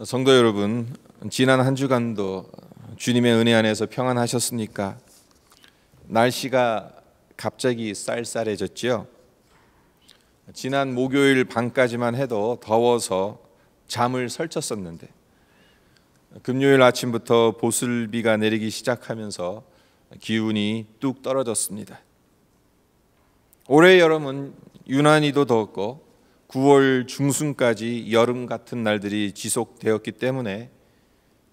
성도 여러분, 지난 한 주간도 주님의 은혜 안에서 평안하셨습니까? 날씨가 갑자기 쌀쌀해졌지요. 지난 목요일 밤까지만 해도 더워서 잠을 설쳤었는데 금요일 아침부터 보슬비가 내리기 시작하면서 기온이 뚝 떨어졌습니다. 올해 여름은 유난히도 더웠고 9월 중순까지 여름 같은 날들이 지속되었기 때문에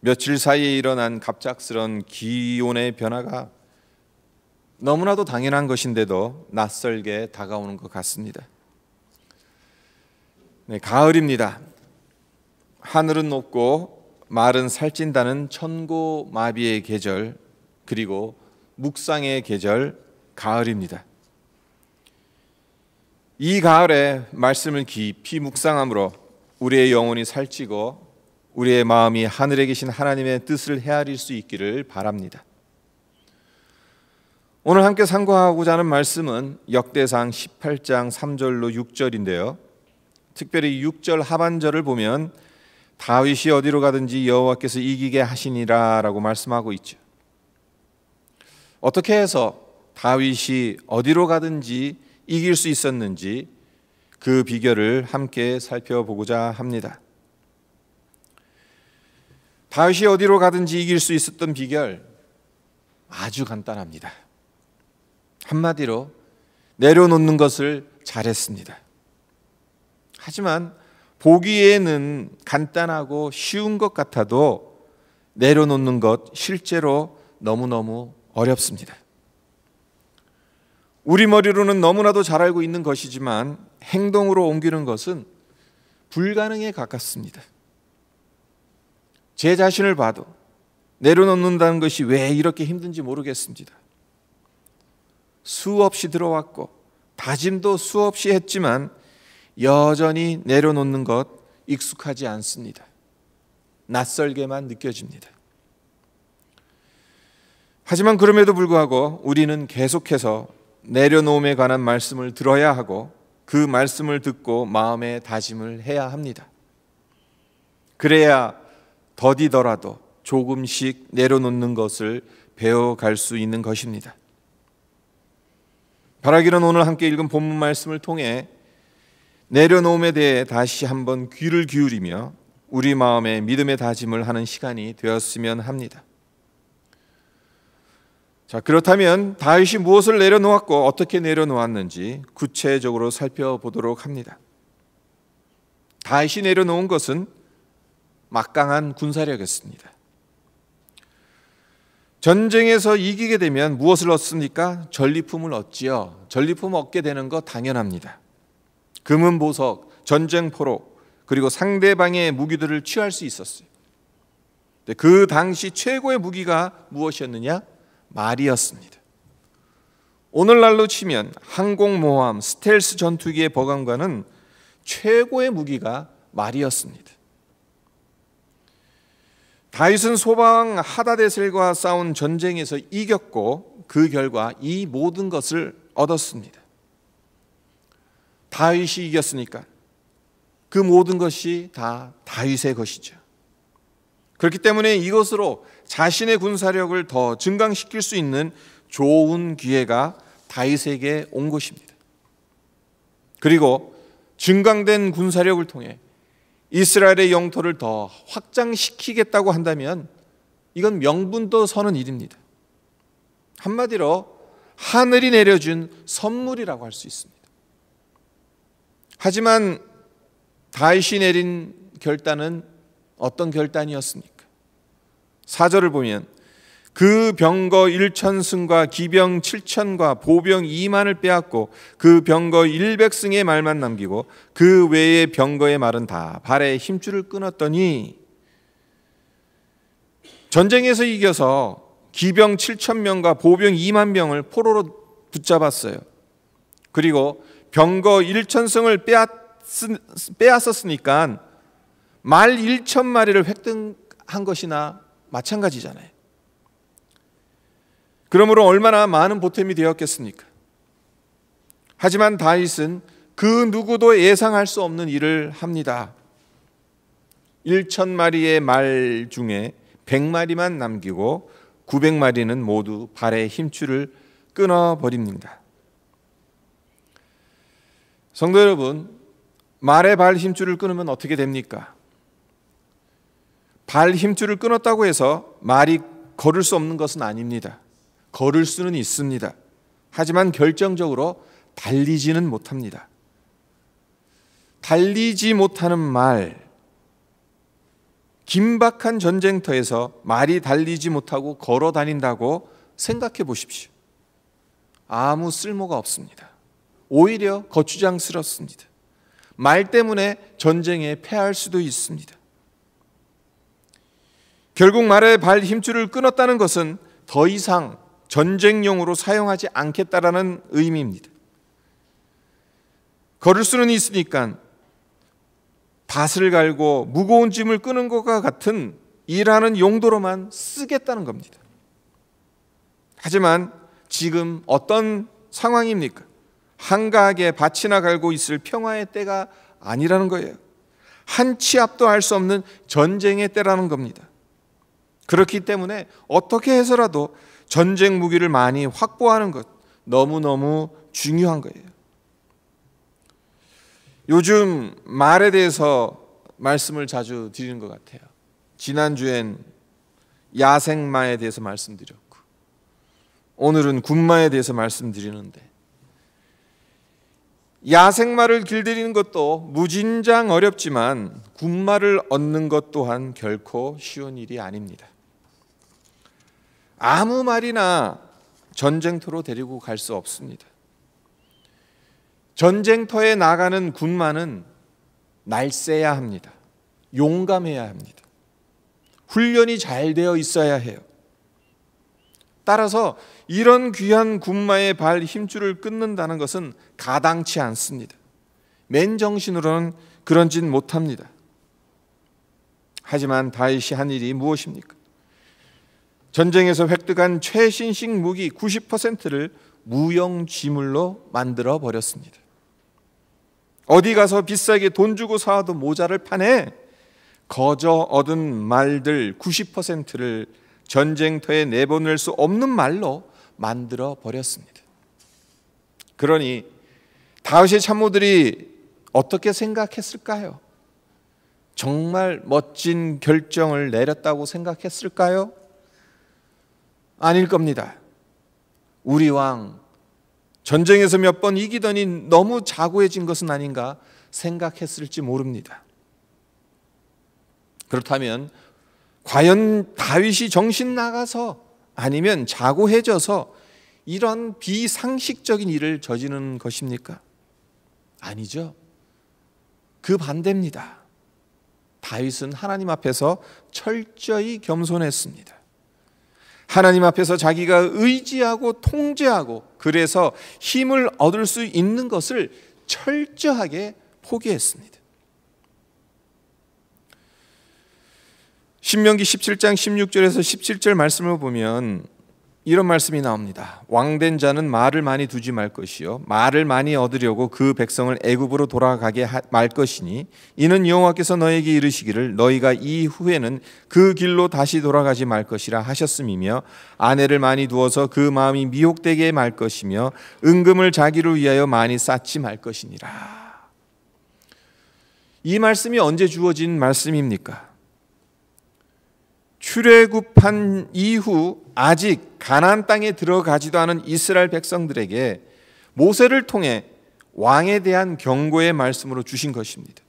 며칠 사이에 일어난 갑작스런 기온의 변화가 너무나도 당연한 것인데도 낯설게 다가오는 것 같습니다. 가을입니다. 하늘은 높고 말은 살찐다는 천고마비의 계절, 그리고 묵상의 계절, 가을입니다. 이 가을에 말씀을 깊이 묵상함으로 우리의 영혼이 살찌고 우리의 마음이 하늘에 계신 하나님의 뜻을 헤아릴 수 있기를 바랍니다. 오늘 함께 상고하고자 하는 말씀은 역대상 18장 3절로 6절인데요. 특별히 6절 하반절을 보면 다윗이 어디로 가든지 여호와께서 이기게 하시니라 라고 말씀하고 있죠. 어떻게 해서 다윗이 어디로 가든지 이길 수 있었는지 그 비결을 함께 살펴보고자 합니다. 다윗이 어디로 가든지 이길 수 있었던 비결 아주 간단합니다. 한마디로 내려놓는 것을 잘했습니다. 하지만 보기에는 간단하고 쉬운 것 같아도 내려놓는 것 실제로 너무너무 어렵습니다. 우리 머리로는 너무나도 잘 알고 있는 것이지만 행동으로 옮기는 것은 불가능에 가깝습니다. 제 자신을 봐도 내려놓는다는 것이 왜 이렇게 힘든지 모르겠습니다. 수없이 들어왔고 다짐도 수없이 했지만 여전히 내려놓는 것 익숙하지 않습니다. 낯설게만 느껴집니다. 하지만 그럼에도 불구하고 우리는 계속해서 내려놓음에 관한 말씀을 들어야 하고 그 말씀을 듣고 마음의 다짐을 해야 합니다. 그래야 더디더라도 조금씩 내려놓는 것을 배워갈 수 있는 것입니다. 바라기는 오늘 함께 읽은 본문 말씀을 통해 내려놓음에 대해 다시 한번 귀를 기울이며 우리 마음에 믿음의 다짐을 하는 시간이 되었으면 합니다. 자, 그렇다면 다윗이 무엇을 내려놓았고 어떻게 내려놓았는지 구체적으로 살펴보도록 합니다. 다윗이 내려놓은 것은 막강한 군사력이었습니다. 전쟁에서 이기게 되면 무엇을 얻습니까? 전리품을 얻지요. 전리품 얻게 되는 거 당연합니다. 금은 보석, 전쟁포로, 그리고 상대방의 무기들을 취할 수 있었어요. 그 당시 최고의 무기가 무엇이었느냐? 말이었습니다. 오늘날로 치면 항공모함, 스텔스 전투기의 버금가는 최고의 무기가 말이었습니다. 다윗은 소방왕 하다데셀과 싸운 전쟁에서 이겼고 그 결과 이 모든 것을 얻었습니다. 다윗이 이겼으니까 그 모든 것이 다 다윗의 것이죠. 그렇기 때문에 이것으로 자신의 군사력을 더 증강시킬 수 있는 좋은 기회가 다윗에게 온 것입니다. 그리고 증강된 군사력을 통해 이스라엘의 영토를 더 확장시키겠다고 한다면 이건 명분도 서는 일입니다. 한마디로 하늘이 내려준 선물이라고 할 수 있습니다. 하지만 다윗이 내린 결단은 어떤 결단이었습니까? 4절을 보면 그 병거 1,000승과 기병 7,000과 보병 2만을 빼앗고 그 병거 100승의 말만 남기고 그 외의 병거의 말은 다 발에 힘줄을 끊었더니 전쟁에서 이겨서 기병 7,000명과 보병 2만 명을 포로로 붙잡았어요. 그리고 병거 1,000승을 빼앗았으니까 말 1,000마리를 획득한 것이나 마찬가지잖아요. 그러므로 얼마나 많은 보탬이 되었겠습니까? 하지만 다윗은 그 누구도 예상할 수 없는 일을 합니다. 1,000마리의 말 중에 100마리만 남기고 900마리는 모두 발의 힘줄을 끊어버립니다. 성도 여러분, 말의 발 힘줄을 끊으면 어떻게 됩니까? 발 힘줄을 끊었다고 해서 말이 걸을 수 없는 것은 아닙니다. 걸을 수는 있습니다. 하지만 결정적으로 달리지는 못합니다. 달리지 못하는 말, 긴박한 전쟁터에서 말이 달리지 못하고 걸어 다닌다고 생각해 보십시오. 아무 쓸모가 없습니다. 오히려 거추장스럽습니다. 말 때문에 전쟁에 패할 수도 있습니다. 결국 말의 발 힘줄을 끊었다는 것은 더 이상 전쟁용으로 사용하지 않겠다라는 의미입니다. 걸을 수는 있으니까 밭을 갈고 무거운 짐을 끄는 것과 같은 일하는 용도로만 쓰겠다는 겁니다. 하지만 지금 어떤 상황입니까? 한가하게 밭이나 갈고 있을 평화의 때가 아니라는 거예요. 한 치 앞도 할 수 없는 전쟁의 때라는 겁니다. 그렇기 때문에 어떻게 해서라도 전쟁 무기를 많이 확보하는 것 너무너무 중요한 거예요. 요즘 말에 대해서 말씀을 자주 드리는 것 같아요. 지난주엔 야생마에 대해서 말씀드렸고 오늘은 군마에 대해서 말씀드리는데 야생마를 길들이는 것도 무진장 어렵지만 군마를 얻는 것 또한 결코 쉬운 일이 아닙니다. 아무 말이나 전쟁터로 데리고 갈 수 없습니다. 전쟁터에 나가는 군마는 날쌔야 합니다. 용감해야 합니다. 훈련이 잘 되어 있어야 해요. 따라서 이런 귀한 군마의 발 힘줄을 끊는다는 것은 가당치 않습니다. 맨정신으로는 그런 짓 못합니다. 하지만 다윗이 한 일이 무엇입니까? 전쟁에서 획득한 최신식 무기 90%를 무용지물로 만들어 버렸습니다. 어디 가서 비싸게 돈 주고 사와도 모자를 파네. 거저 얻은 말들 90%를 전쟁터에 내보낼 수 없는 말로 만들어 버렸습니다. 그러니 다윗의 참모들이 어떻게 생각했을까요? 정말 멋진 결정을 내렸다고 생각했을까요? 아닐 겁니다. 우리 왕 전쟁에서 몇 번 이기더니 너무 자고해진 것은 아닌가 생각했을지 모릅니다. 그렇다면 과연 다윗이 정신 나가서 아니면 자고해져서 이런 비상식적인 일을 저지르는 것입니까? 아니죠. 그 반대입니다. 다윗은 하나님 앞에서 철저히 겸손했습니다. 하나님 앞에서 자기가 의지하고 통제하고 그래서 힘을 얻을 수 있는 것을 철저하게 포기했습니다. 신명기 17장 16절에서 17절 말씀을 보면 이런 말씀이 나옵니다. 왕된 자는 말을 많이 두지 말 것이요 말을 많이 얻으려고 그 백성을 애굽으로 돌아가게 말 것이니 이는 여호와께서 너에게 이르시기를 너희가 이후에는 그 길로 다시 돌아가지 말 것이라 하셨음이며 아내를 많이 두어서 그 마음이 미혹되게 말 것이며 은금을 자기를 위하여 많이 쌓지 말 것이니라. 이 말씀이 언제 주어진 말씀입니까? 출애굽한 이후 아직 가나안 땅에 들어가지도 않은 이스라엘 백성들에게 모세를 통해 왕에 대한 경고의 말씀으로 주신 것입니다.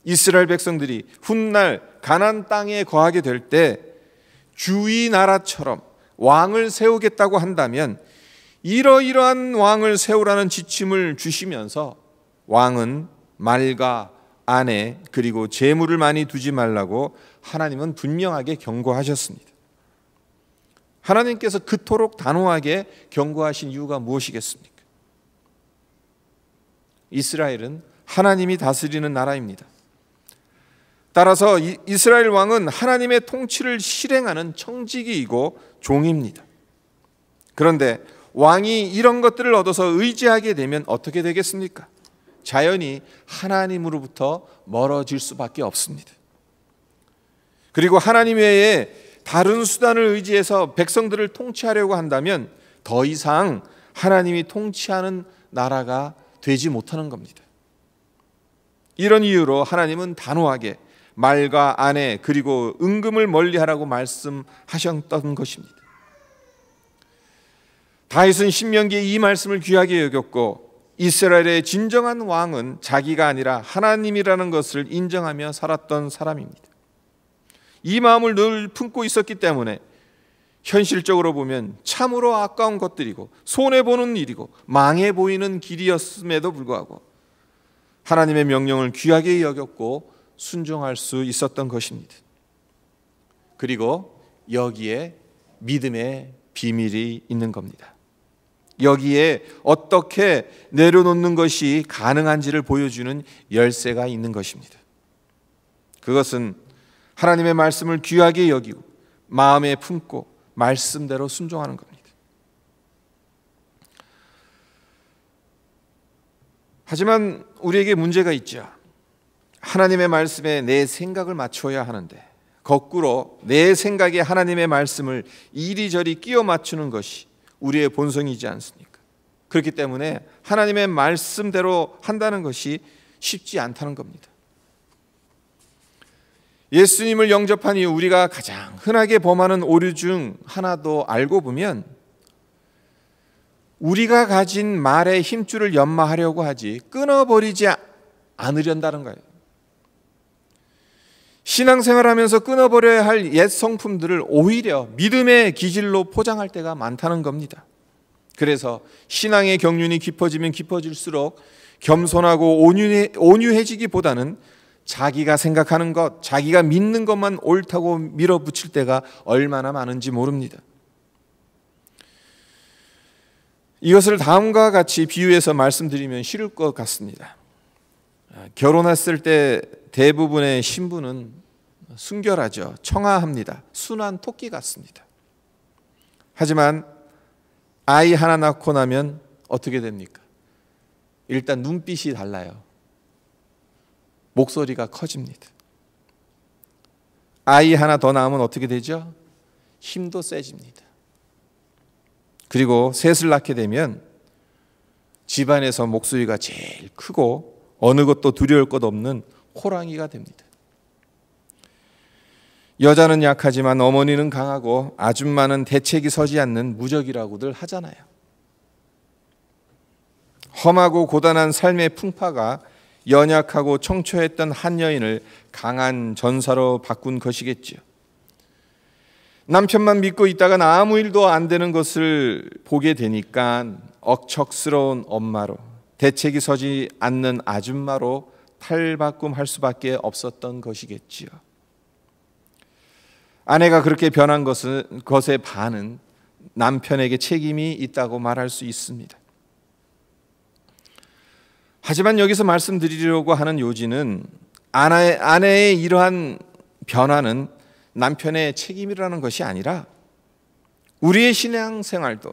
이스라엘 백성들이 훗날 가나안 땅에 거하게 될 때 주위 나라처럼 왕을 세우겠다고 한다면 이러이러한 왕을 세우라는 지침을 주시면서 왕은 말과 아내 그리고 재물을 많이 두지 말라고 하나님은 분명하게 경고하셨습니다. 하나님께서 그토록 단호하게 경고하신 이유가 무엇이겠습니까? 이스라엘은 하나님이 다스리는 나라입니다. 따라서 이스라엘 왕은 하나님의 통치를 실행하는 청지기이고 종입니다. 그런데 왕이 이런 것들을 얻어서 의지하게 되면 어떻게 되겠습니까? 자연히 하나님으로부터 멀어질 수밖에 없습니다. 그리고 하나님 외에 다른 수단을 의지해서 백성들을 통치하려고 한다면 더 이상 하나님이 통치하는 나라가 되지 못하는 겁니다. 이런 이유로 하나님은 단호하게 말과 아내 그리고 은금을 멀리하라고 말씀하셨던 것입니다. 다윗은 신명기에 이 말씀을 귀하게 여겼고 이스라엘의 진정한 왕은 자기가 아니라 하나님이라는 것을 인정하며 살았던 사람입니다. 이 마음을 늘 품고 있었기 때문에 현실적으로 보면 참으로 아까운 것들이고 손해보는 일이고 망해 보이는 길이었음에도 불구하고 하나님의 명령을 귀하게 여겼고 순종할 수 있었던 것입니다. 그리고 여기에 믿음의 비밀이 있는 겁니다. 여기에 어떻게 내려놓는 것이 가능한지를 보여주는 열쇠가 있는 것입니다. 그것은 하나님의 말씀을 귀하게 여기고 마음에 품고 말씀대로 순종하는 겁니다. 하지만 우리에게 문제가 있죠. 하나님의 말씀에 내 생각을 맞춰야 하는데 거꾸로 내 생각에 하나님의 말씀을 이리저리 끼워 맞추는 것이 우리의 본성이지 않습니까? 그렇기 때문에 하나님의 말씀대로 한다는 것이 쉽지 않다는 겁니다. 예수님을 영접한 이후 우리가 가장 흔하게 범하는 오류 중 하나도 알고 보면 우리가 가진 말의 힘줄을 연마하려고 하지 끊어버리지 않으련다는 거예요. 신앙생활하면서 끊어버려야 할 옛 성품들을 오히려 믿음의 기질로 포장할 때가 많다는 겁니다. 그래서 신앙의 경륜이 깊어지면 깊어질수록 겸손하고 온유해지기보다는 자기가 생각하는 것, 자기가 믿는 것만 옳다고 밀어붙일 때가 얼마나 많은지 모릅니다. 이것을 다음과 같이 비유해서 말씀드리면 쉬울 것 같습니다. 결혼했을 때 대부분의 신부는 순결하죠. 청아합니다. 순한 토끼 같습니다. 하지만 아이 하나 낳고 나면 어떻게 됩니까? 일단 눈빛이 달라요. 목소리가 커집니다. 아이 하나 더 낳으면 어떻게 되죠? 힘도 세집니다. 그리고 셋을 낳게 되면 집안에서 목소리가 제일 크고 어느 것도 두려울 것 없는 호랑이가 됩니다. 여자는 약하지만 어머니는 강하고 아줌마는 대책이 서지 않는 무적이라고들 하잖아요. 험하고 고단한 삶의 풍파가 연약하고 청초했던 한 여인을 강한 전사로 바꾼 것이겠지요. 남편만 믿고 있다가 아무 일도 안 되는 것을 보게 되니까 억척스러운 엄마로, 대책이 서지 않는 아줌마로 탈바꿈할 수밖에 없었던 것이겠지요. 아내가 그렇게 변한 것의 반은 남편에게 책임이 있다고 말할 수 있습니다. 하지만 여기서 말씀드리려고 하는 요지는 아내의 이러한 변화는 남편의 책임이라는 것이 아니라 우리의 신앙생활도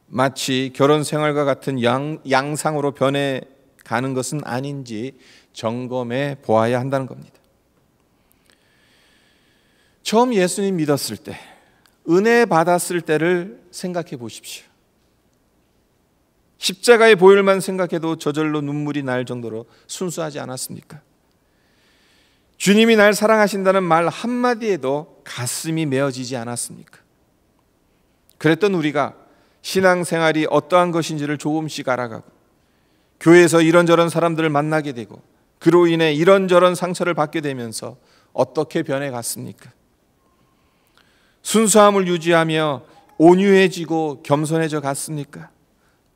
마치 결혼생활과 같은 양상으로 변해가는 것은 아닌지 점검해 보아야 한다는 겁니다. 처음 예수님 믿었을 때, 은혜 받았을 때를 생각해 보십시오. 십자가의 보혈만 생각해도 저절로 눈물이 날 정도로 순수하지 않았습니까? 주님이 날 사랑하신다는 말 한마디에도 가슴이 메어지지 않았습니까? 그랬던 우리가 신앙생활이 어떠한 것인지를 조금씩 알아가고 교회에서 이런저런 사람들을 만나게 되고 그로 인해 이런저런 상처를 받게 되면서 어떻게 변해갔습니까? 순수함을 유지하며 온유해지고 겸손해져 갔습니까?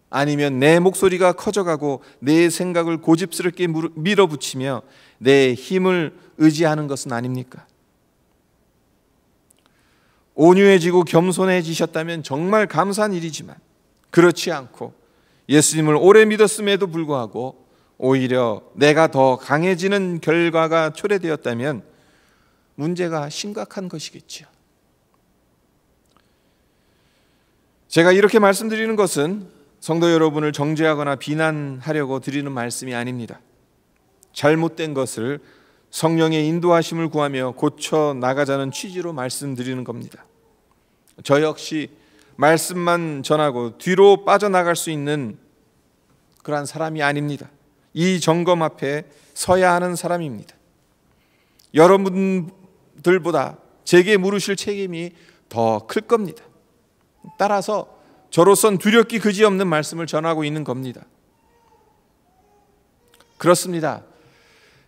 아니면 내 목소리가 커져가고 내 생각을 고집스럽게 밀어붙이며 내 힘을 의지하는 것은 아닙니까? 온유해지고 겸손해지셨다면 정말 감사한 일이지만 그렇지 않고 예수님을 오래 믿었음에도 불구하고 오히려 내가 더 강해지는 결과가 초래되었다면 문제가 심각한 것이겠지요. 제가 이렇게 말씀드리는 것은 성도 여러분을 정죄하거나 비난하려고 드리는 말씀이 아닙니다. 잘못된 것을 성령의 인도하심을 구하며 고쳐 나가자는 취지로 말씀드리는 겁니다. 저 역시 말씀만 전하고 뒤로 빠져나갈 수 있는 그러한 사람이 아닙니다. 이 점검 앞에 서야 하는 사람입니다. 여러분들보다 제게 물으실 책임이 더 클 겁니다. 따라서 저로선 두렵기 그지없는 말씀을 전하고 있는 겁니다. 그렇습니다.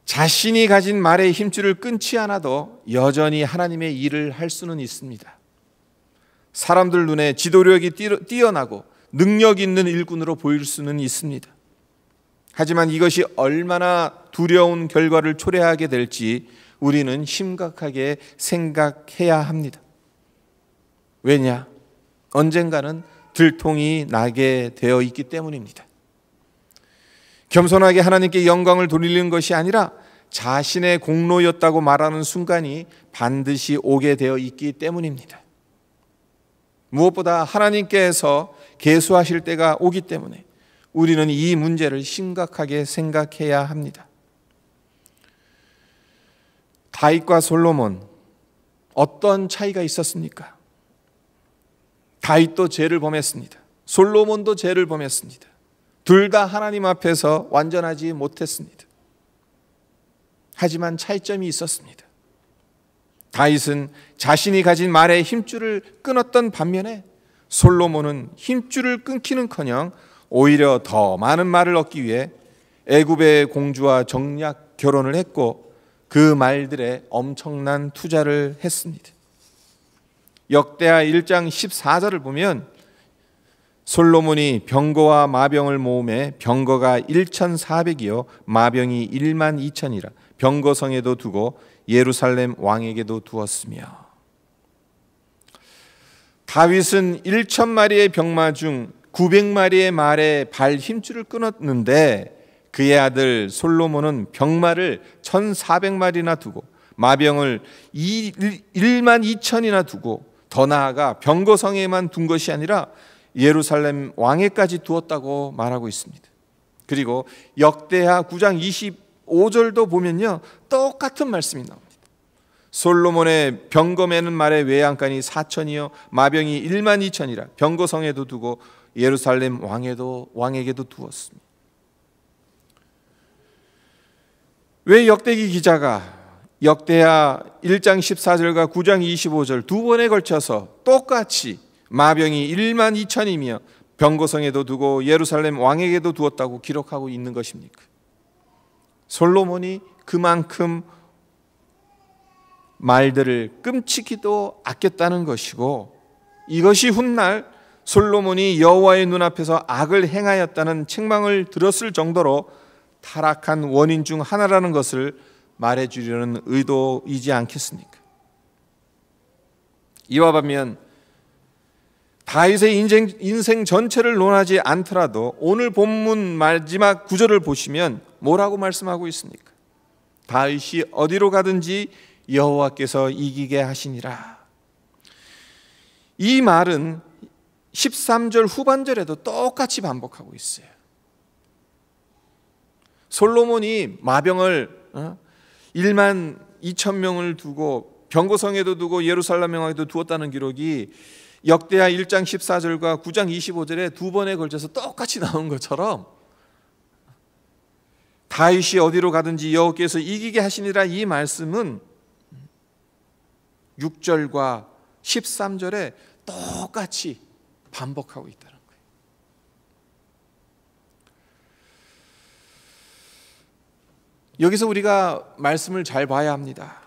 자신이 가진 말의 힘줄을 끊지 않아도 여전히 하나님의 일을 할 수는 있습니다. 사람들 눈에 지도력이 뛰어나고 능력 있는 일꾼으로 보일 수는 있습니다. 하지만 이것이 얼마나 두려운 결과를 초래하게 될지 우리는 심각하게 생각해야 합니다. 왜냐? 언젠가는 들통이 나게 되어 있기 때문입니다. 겸손하게 하나님께 영광을 돌리는 것이 아니라 자신의 공로였다고 말하는 순간이 반드시 오게 되어 있기 때문입니다. 무엇보다 하나님께서 계수하실 때가 오기 때문에 우리는 이 문제를 심각하게 생각해야 합니다. 다윗과 솔로몬 어떤 차이가 있었습니까? 다윗도 죄를 범했습니다. 솔로몬도 죄를 범했습니다. 둘 다 하나님 앞에서 완전하지 못했습니다. 하지만 차이점이 있었습니다. 다윗은 자신이 가진 말의 힘줄을 끊었던 반면에 솔로몬은 힘줄을 끊기는커녕 오히려 더 많은 말을 얻기 위해 애굽의 공주와 정략 결혼을 했고 그 말들에 엄청난 투자를 했습니다. 역대하 1장 14절을 보면 솔로몬이 병거와 마병을 모음해 병거가 1,400이요 마병이 1만 2천이라 병거성에도 두고 예루살렘 왕에게도 두었으며 다윗은 1,000마리의 병마 중 900마리의 말의 발 힘줄을 끊었는데 그의 아들 솔로몬은 병마를 1,400마리나 두고 마병을 1만 2천이나 두고 더 나아가 병거성에만 둔 것이 아니라 예루살렘 왕에까지 두었다고 말하고 있습니다. 그리고 역대하 9장 25절도 보면요 똑같은 말씀이 나옵니다. 솔로몬의 병거 매는 말의 외양간이 4천이요 마병이 1만 2천이라 병거성에도 두고 예루살렘 왕에게도 두었습니다. 왜 역대기 기자가 역대하 1장 14절과 9장 25절 두 번에 걸쳐서 똑같이 마병이 1만 2천이며 병거성에도 두고 예루살렘 왕에게도 두었다고 기록하고 있는 것입니까? 솔로몬이 그만큼 말들을 끔찍히도 아꼈다는 것이고 이것이 훗날 솔로몬이 여호와의 눈앞에서 악을 행하였다는 책망을 들었을 정도로 타락한 원인 중 하나라는 것을 말해주려는 의도이지 않겠습니까? 이와 반면 다윗의 인생 전체를 논하지 않더라도 오늘 본문 마지막 구절을 보시면 뭐라고 말씀하고 있습니까? 다윗이 어디로 가든지 여호와께서 이기게 하시니라. 이 말은 13절 후반절에도 똑같이 반복하고 있어요. 솔로몬이 마병을 1만 2천 명을 두고 병거성에도 두고 예루살렘 왕에도 두었다는 기록이 역대하 1장 14절과 9장 25절에 두 번에 걸쳐서 똑같이 나온 것처럼 다윗이 어디로 가든지 여호와께서 이기게 하시니라 이 말씀은 6절과 13절에 똑같이 반복하고 있다는 거예요. 여기서 우리가 말씀을 잘 봐야 합니다.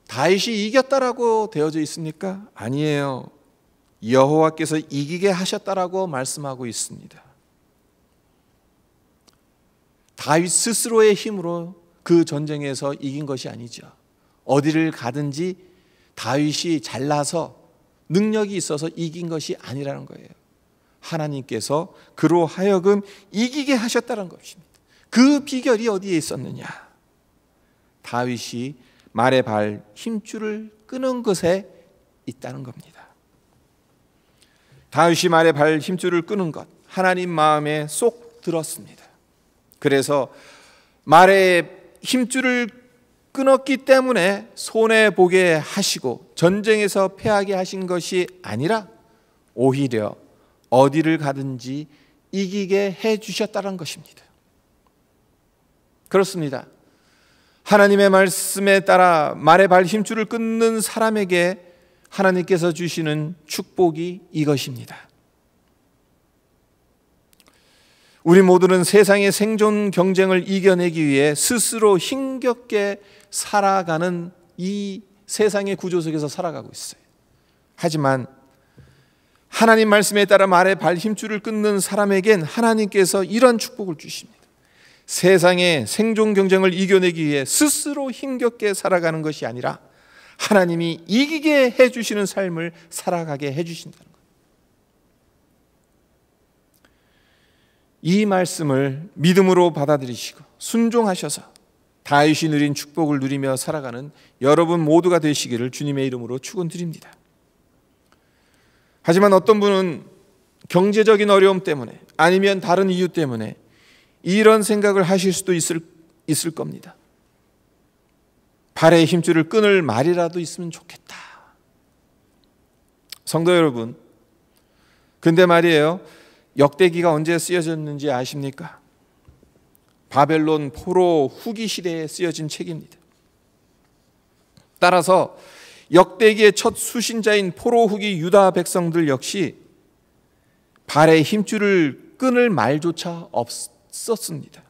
다윗이 이겼다라고 되어져 있습니까? 아니에요. 여호와께서 이기게 하셨다라고 말씀하고 있습니다. 다윗 스스로의 힘으로 그 전쟁에서 이긴 것이 아니죠. 어디를 가든지 다윗이 잘나서 능력이 있어서 이긴 것이 아니라는 거예요. 하나님께서 그로 하여금 이기게 하셨다는 것입니다. 그 비결이 어디에 있었느냐? 다윗이 말의 발 힘줄을 끄는 것에 있다는 겁니다. 다윗이 말의 발 힘줄을 끄는 것 하나님 마음에 쏙 들었습니다. 그래서 말의 힘줄을 끊었기 때문에 손해보게 하시고 전쟁에서 패하게 하신 것이 아니라 오히려 어디를 가든지 이기게 해주셨다는 것입니다. 그렇습니다. 하나님의 말씀에 따라 말의 발 힘줄을 끊는 사람에게 하나님께서 주시는 축복이 이것입니다. 우리 모두는 세상의 생존 경쟁을 이겨내기 위해 스스로 힘겹게 살아가는 이 세상의 구조 속에서 살아가고 있어요. 하지만 하나님 말씀에 따라 말의 발 힘줄을 끊는 사람에겐 하나님께서 이런 축복을 주십니다. 세상의 생존 경쟁을 이겨내기 위해 스스로 힘겹게 살아가는 것이 아니라 하나님이 이기게 해주시는 삶을 살아가게 해주신다는 거예요. 이 말씀을 믿음으로 받아들이시고 순종하셔서 다윗이 누린 축복을 누리며 살아가는 여러분 모두가 되시기를 주님의 이름으로 축원드립니다. 하지만 어떤 분은 경제적인 어려움 때문에 아니면 다른 이유 때문에 이런 생각을 하실 수도 있을 겁니다. 발의 힘줄을 끊을 말이라도 있으면 좋겠다. 성도 여러분, 근데 말이에요, 역대기가 언제 쓰여졌는지 아십니까? 바벨론 포로 후기 시대에 쓰여진 책입니다. 따라서 역대기의 첫 수신자인 포로 후기 유다 백성들 역시 발의 힘줄을 끊을 말조차 없었습니다.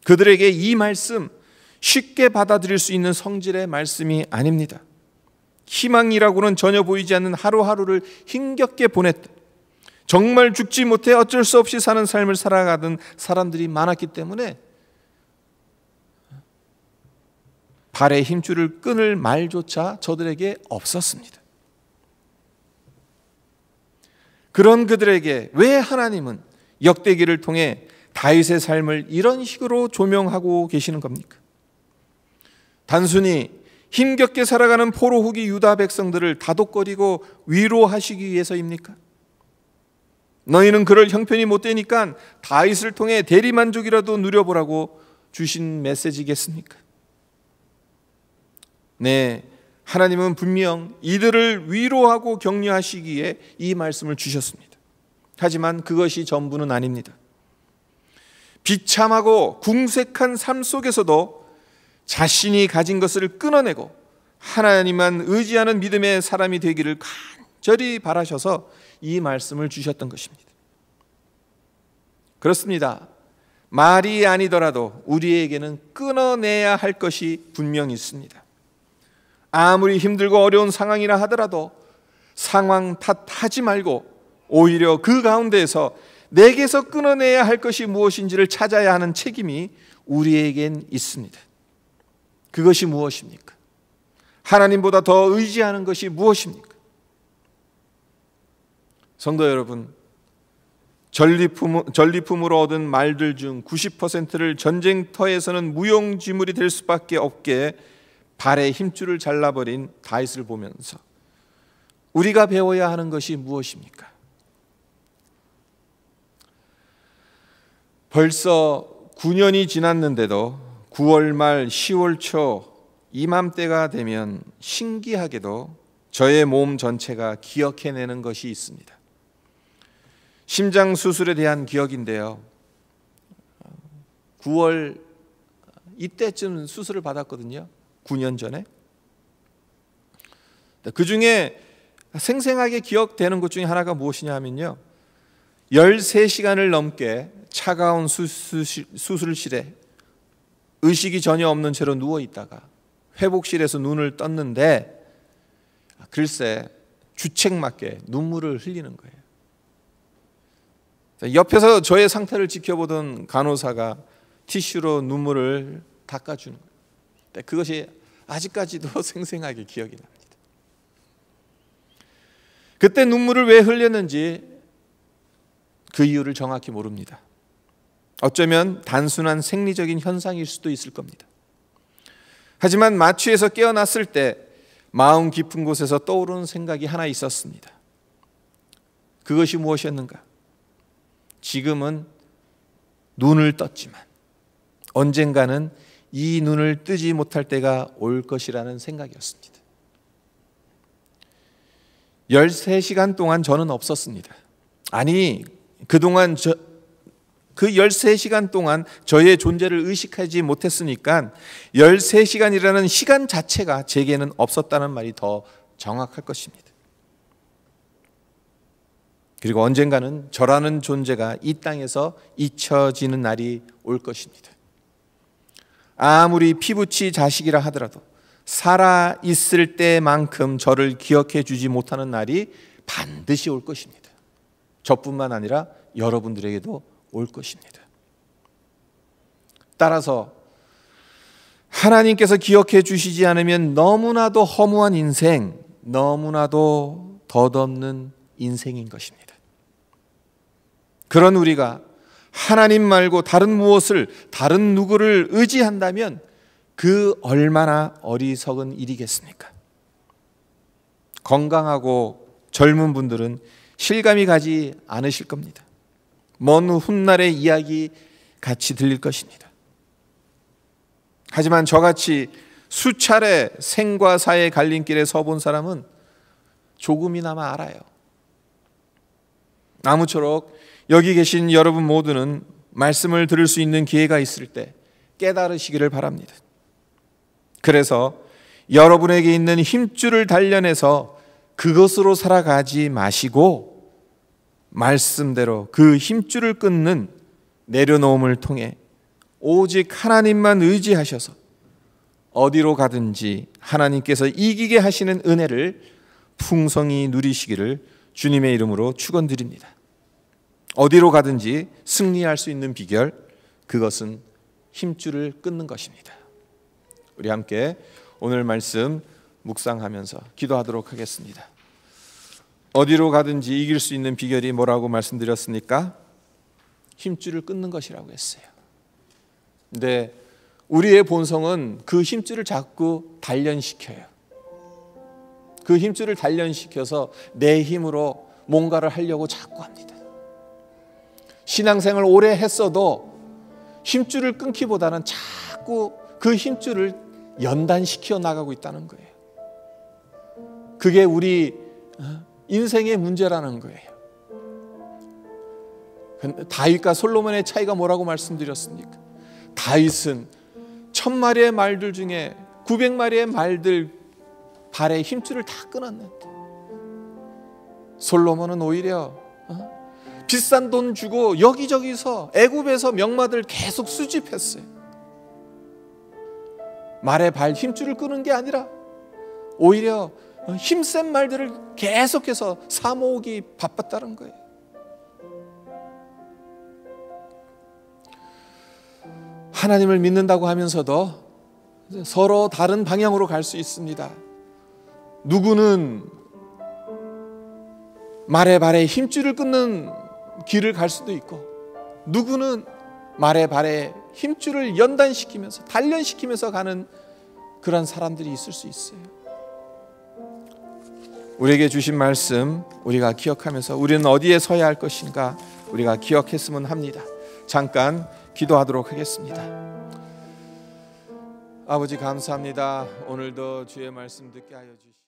그들에게 이 말씀 쉽게 받아들일 수 있는 성질의 말씀이 아닙니다. 희망이라고는 전혀 보이지 않는 하루하루를 힘겹게 보냈던, 정말 죽지 못해 어쩔 수 없이 사는 삶을 살아가던 사람들이 많았기 때문에 발의 힘줄을 끊을 말조차 저들에게 없었습니다. 그런 그들에게 왜 하나님은 역대기를 통해 다윗의 삶을 이런 식으로 조명하고 계시는 겁니까? 단순히 힘겹게 살아가는 포로 후기 유다 백성들을 다독거리고 위로하시기 위해서입니까? 너희는 그럴 형편이 못 되니까 다윗을 통해 대리만족이라도 누려보라고 주신 메시지겠습니까? 네, 하나님은 분명 이들을 위로하고 격려하시기에 이 말씀을 주셨습니다. 하지만 그것이 전부는 아닙니다. 비참하고 궁색한 삶 속에서도 자신이 가진 것을 끊어내고 하나님만 의지하는 믿음의 사람이 되기를 간절히 바라셔서 이 말씀을 주셨던 것입니다. 그렇습니다. 말이 아니더라도 우리에게는 끊어내야 할 것이 분명히 있습니다. 아무리 힘들고 어려운 상황이라 하더라도 상황 탓하지 말고 오히려 그 가운데에서 내게서 끊어내야 할 것이 무엇인지를 찾아야 하는 책임이 우리에겐 있습니다. 그것이 무엇입니까? 하나님보다 더 의지하는 것이 무엇입니까? 성도 여러분, 전리품으로 얻은 말들 중 90%를 전쟁터에서는 무용지물이 될 수밖에 없게 발의 힘줄을 잘라버린 다윗을 보면서 우리가 배워야 하는 것이 무엇입니까? 벌써 9년이 지났는데도 9월 말 10월 초 이맘때가 되면 신기하게도 저의 몸 전체가 기억해내는 것이 있습니다. 심장 수술에 대한 기억인데요. 9월 이때쯤 수술을 받았거든요. 9년 전에. 그 중에 생생하게 기억되는 것 중에 하나가 무엇이냐 하면요, 13시간을 넘게 차가운 수술실에 의식이 전혀 없는 채로 누워있다가 회복실에서 눈을 떴는데 글쎄 주책맞게 눈물을 흘리는 거예요. 옆에서 저의 상태를 지켜보던 간호사가 티슈로 눈물을 닦아주는 거예요. 그것이 아직까지도 생생하게 기억이 납니다. 그때 눈물을 왜 흘렸는지 그 이유를 정확히 모릅니다. 어쩌면 단순한 생리적인 현상일 수도 있을 겁니다. 하지만 마취에서 깨어났을 때 마음 깊은 곳에서 떠오르는 생각이 하나 있었습니다. 그것이 무엇이었는가? 지금은 눈을 떴지만 언젠가는 이 눈을 뜨지 못할 때가 올 것이라는 생각이었습니다. 13시간 동안 저는 없었습니다. 아니, 그동안 그 13시간 동안 저의 존재를 의식하지 못했으니까 13시간이라는 시간 자체가 제게는 없었다는 말이 더 정확할 것입니다. 그리고 언젠가는 저라는 존재가 이 땅에서 잊혀지는 날이 올 것입니다. 아무리 피부치 자식이라 하더라도 살아 있을 때만큼 저를 기억해 주지 못하는 날이 반드시 올 것입니다. 저뿐만 아니라 여러분들에게도 올 것입니다. 따라서 하나님께서 기억해 주시지 않으면 너무나도 허무한 인생, 너무나도 덧없는 인생인 것입니다. 그런 우리가 하나님 말고 다른 무엇을, 다른 누구를 의지한다면 그 얼마나 어리석은 일이겠습니까? 건강하고 젊은 분들은 실감이 가지 않으실 겁니다. 먼 훗날의 이야기 같이 들릴 것입니다. 하지만 저같이 수차례 생과 사의 갈림길에 서본 사람은 조금이나마 알아요. 아무쪼록 여기 계신 여러분 모두는 말씀을 들을 수 있는 기회가 있을 때 깨달으시기를 바랍니다. 그래서 여러분에게 있는 힘줄을 단련해서 그것으로 살아가지 마시고 말씀대로 그 힘줄을 끊는 내려놓음을 통해 오직 하나님만 의지하셔서 어디로 가든지 하나님께서 이기게 하시는 은혜를 풍성히 누리시기를 주님의 이름으로 축원드립니다. 어디로 가든지 승리할 수 있는 비결, 그것은 힘줄을 끊는 것입니다. 우리 함께 오늘 말씀 묵상하면서 기도하도록 하겠습니다. 어디로 가든지 이길 수 있는 비결이 뭐라고 말씀드렸습니까? 힘줄을 끊는 것이라고 했어요. 근데 우리의 본성은 그 힘줄을 자꾸 단련시켜요. 그 힘줄을 단련시켜서 내 힘으로 뭔가를 하려고 자꾸 합니다. 신앙생활 오래 했어도 힘줄을 끊기보다는 자꾸 그 힘줄을 연단시켜 나가고 있다는 거예요. 그게 우리 인생의 문제라는 거예요. 다윗과 솔로몬의 차이가 뭐라고 말씀드렸습니까? 다윗은 1000마리의 말들 중에 900마리의 말들 발에 힘줄을 다 끊었는데 솔로몬은 오히려 비싼 돈 주고 여기저기서 애굽에서 명마들 계속 수집했어요. 말의 발 힘줄을 끄는 게 아니라 오히려 힘센 말들을 계속해서 사모으기 바빴다는 거예요. 하나님을 믿는다고 하면서도 서로 다른 방향으로 갈 수 있습니다. 누구는 말의 발에 힘줄을 끊는 길을 갈 수도 있고, 누구는 말의 발에 힘줄을 연단시키면서 단련시키면서 가는 그런 사람들이 있을 수 있어요. 우리에게 주신 말씀 우리가 기억하면서 우리는 어디에 서야 할 것인가 우리가 기억했으면 합니다. 잠깐 기도하도록 하겠습니다. 아버지 감사합니다. 오늘도 주의 말씀 듣게 하여 주시옵소서.